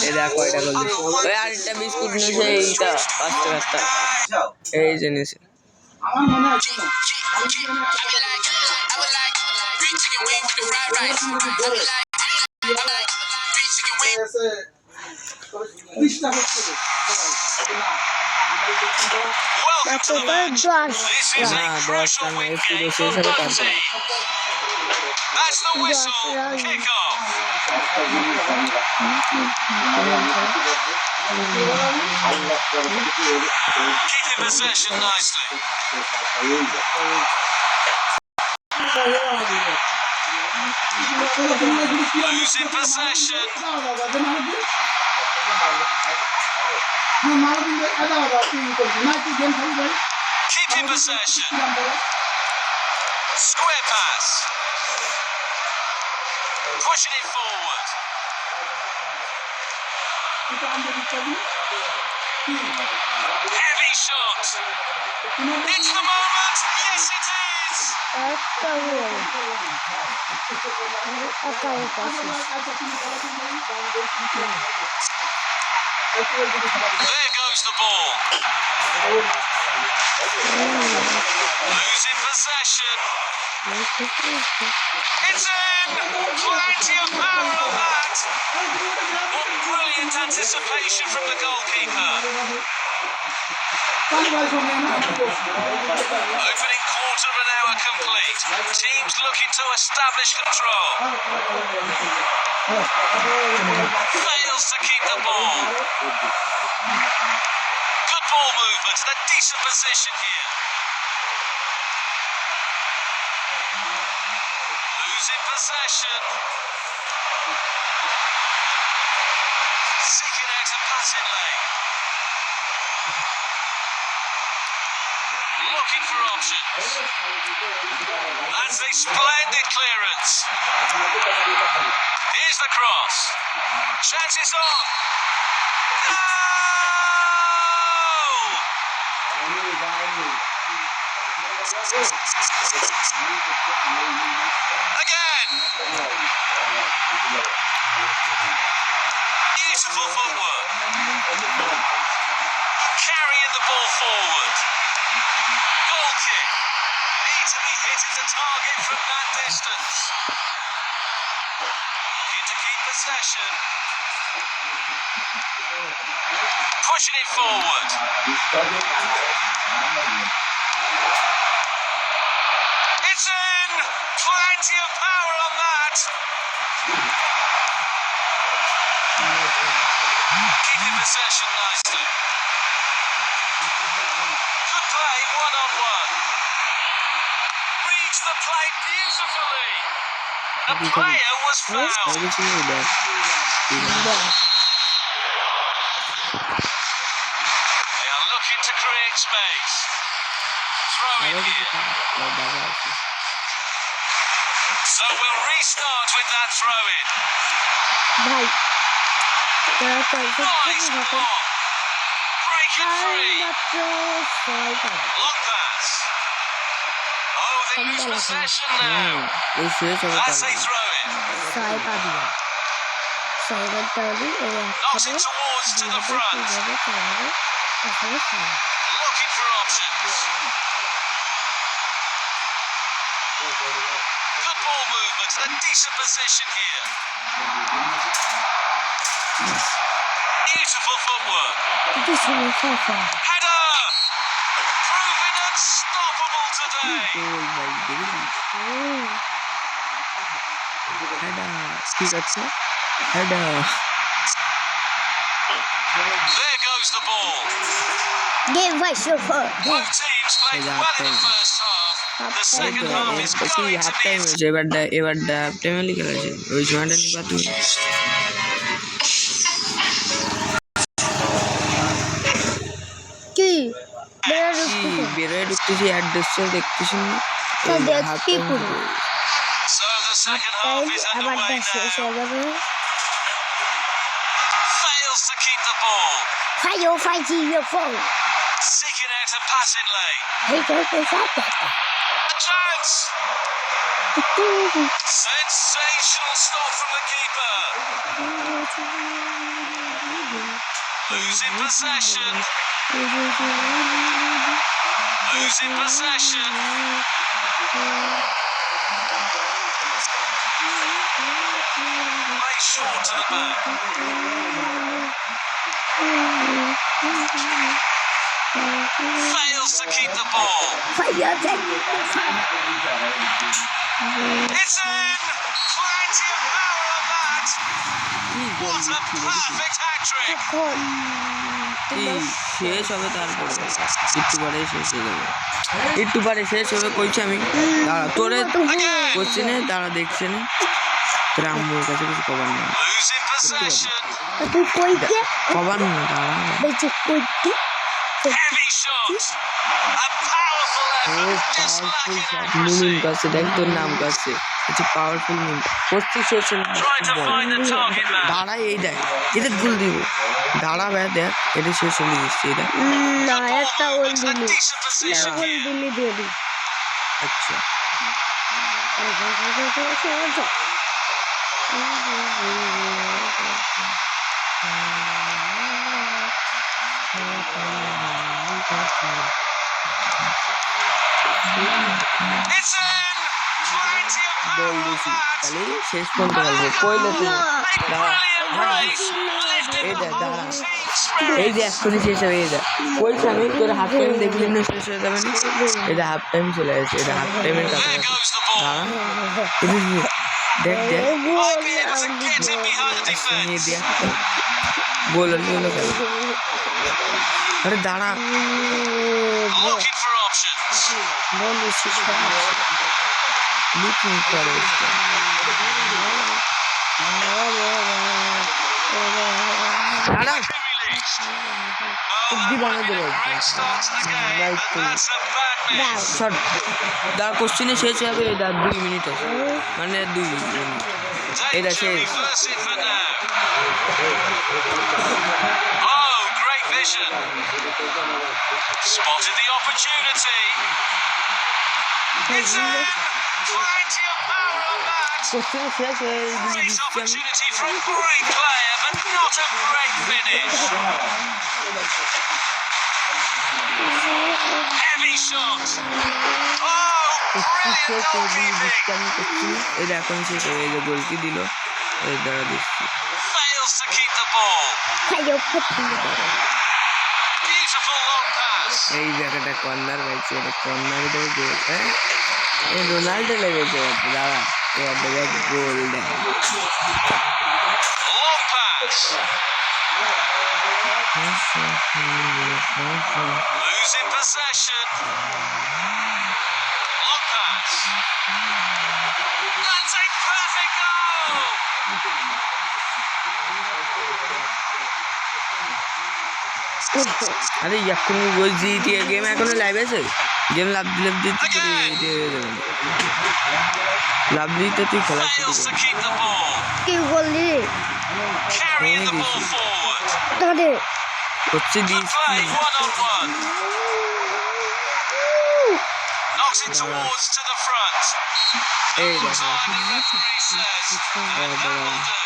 এই দেখ কয়টা গোল দিচ্ছে ওই আরেকটা বিস্কুট নিয়েছে এইটা 5 টাকা এই যে নিয়েছে আমার মনে আছে না That's the whistle. Kick off. Keeping possession nicely. Losing possession. Keeping possession. Square pass. Pushing it forward. Heavy shot. It's the moment. Yes, it is. There goes the ball. Losing possession. It's in! Plenty of power on that! What brilliant anticipation from the goalkeeper. Opening quarter of an hour complete. Teams looking to establish control. Fails to keep the ball. Good ball movement and a decent position here. Losing possession. Seeking out a passing lane. Looking for options. That's a splendid clearance. Here's the cross. Chances on. Again. Beautiful footwork. Carrying the ball forward. Goal kick. Need to be hitting the target from that distance. Looking to keep possession. Pushing it forward. It's in! Plenty of power on that! Keeping possession nicely. Good play, one-on-one. Reads the play beautifully. The player was fouled. They are looking to create space. Throw in here. So we'll restart with that throw-in. Nice block. Breaking free. Long pass. Oh, they lose possession now. That's a throw-in. Knocks it towards to the front. Looking for options. Good ball movement and a decent position here. Beautiful footwork. Header! Proving unstoppable today. There goes the ball. Both teams played well in the first half. The second half is going to be এবার টাইমে খেলেছে ওই সময়টা নিবা তুমি বেরোয় ঢুকতেছি address দেখতেছি না So the second half is underway now. Fails to keep the ball. Seeking out a passing lane. A chance. chance. Sensational stop from the keeper. Losing possession. Losing possession. Play short to the back. Fails to keep the ball. It's in! Plenty of power on that! What a perfect hat-trick! এই শেষ হবে তারপরে একটু পরে শেষ হয়ে যাবে একটু পরে শেষ হবে কইছি আমি দাঁড়া তোরে কোশ্চেনে দাঁড়া দেখছেন তোর আম্মুর কাছে কিছু কবার না Losing possession. কবার না দাঁড়া Heavy shot. A powerful effort. Just lacking মুমিন accuracy. কাছে দেখ তোর নাম কাছে হচ্ছে পাওয়ারফুল মুমিন কোশ্চেন শেষ হলে Try to find the target man. দাঁড়া এই দেখ এটা ভুল দিব দাঁড়া ভাই দেখ এটা শেষ হলে দিচ্ছি এটা না একটা ওল It's a দিলি decent position ওল here. দিলি দিয়ে দি আচ্ছা It's in! Plenty of power ball on দিছি that. তাহলে শেষ পর্যন্ত বলবো কইলে তুই A দাঁড়া brilliant race. Lifting এই the দেখ দাঁড়া team এই spirit. যে এক্ষুনি শেষ হবে এই দেখ কইছি আমি তোর হাফ টাইম দেখলি না শেষ হয়ে যাবে না এটা হাফ টাইম চলে আসছে এটা হাফ টাইমের There কাছাকাছি goes the ball. দাঁড়া এটা কি? দেখ দেখ Might be able to get in behind the আচ্ছা নিয়ে defence. দেখ গোল হলো কেন আরে দাঁড়া Looking for options. লুকিং করে দাঁড়া Released. সবজি বানিয়ে দেবো Great start to the game, but that's a bad miss. Shot দাঁড়া কোশ্চেনে শেষ হবে এটা 2 মিনিট আছে মানে 2 মিনিট এটা Danger শেষ reverse it for now. Oh, great vision. Spotted the opportunity. It's in. Plenty of power on that. কোশ্চেনে শেষ হয়ে Great opportunity for a great player, but not a great finish. Heavy shot. Oh, brilliant goalkeeping. এটা এখন শেষ হয়ে যে গোলকি দিল এই দাঁড়া দিচ্ছি Fails to keep the ball. Beautiful long pass. এই জায়গাটা কর্নার পাইছে এটা কর্নারে দেবে গোল হ্যাঁ এই রোনাল্ডো লেগেছে দাঁড়া এবার দেখ গোল দেখ Long pass. Losing possession. Long pass. That's a perfect goal. আরে এখন ওই জিটিএ গেম এখনো লাইভ আছে গেম লাভ দিতে তুই এটা হয়ে যাবে লাভ দিতে তুই খেলা শুরু Fails to করবি keep the ball. কি বললি Carrying the ball forward. ধরে হচ্ছে Good দিচ্ছি play, 1-on-1. Knocks it towards to the front. এই No দেখো time, the referee says. And that will do.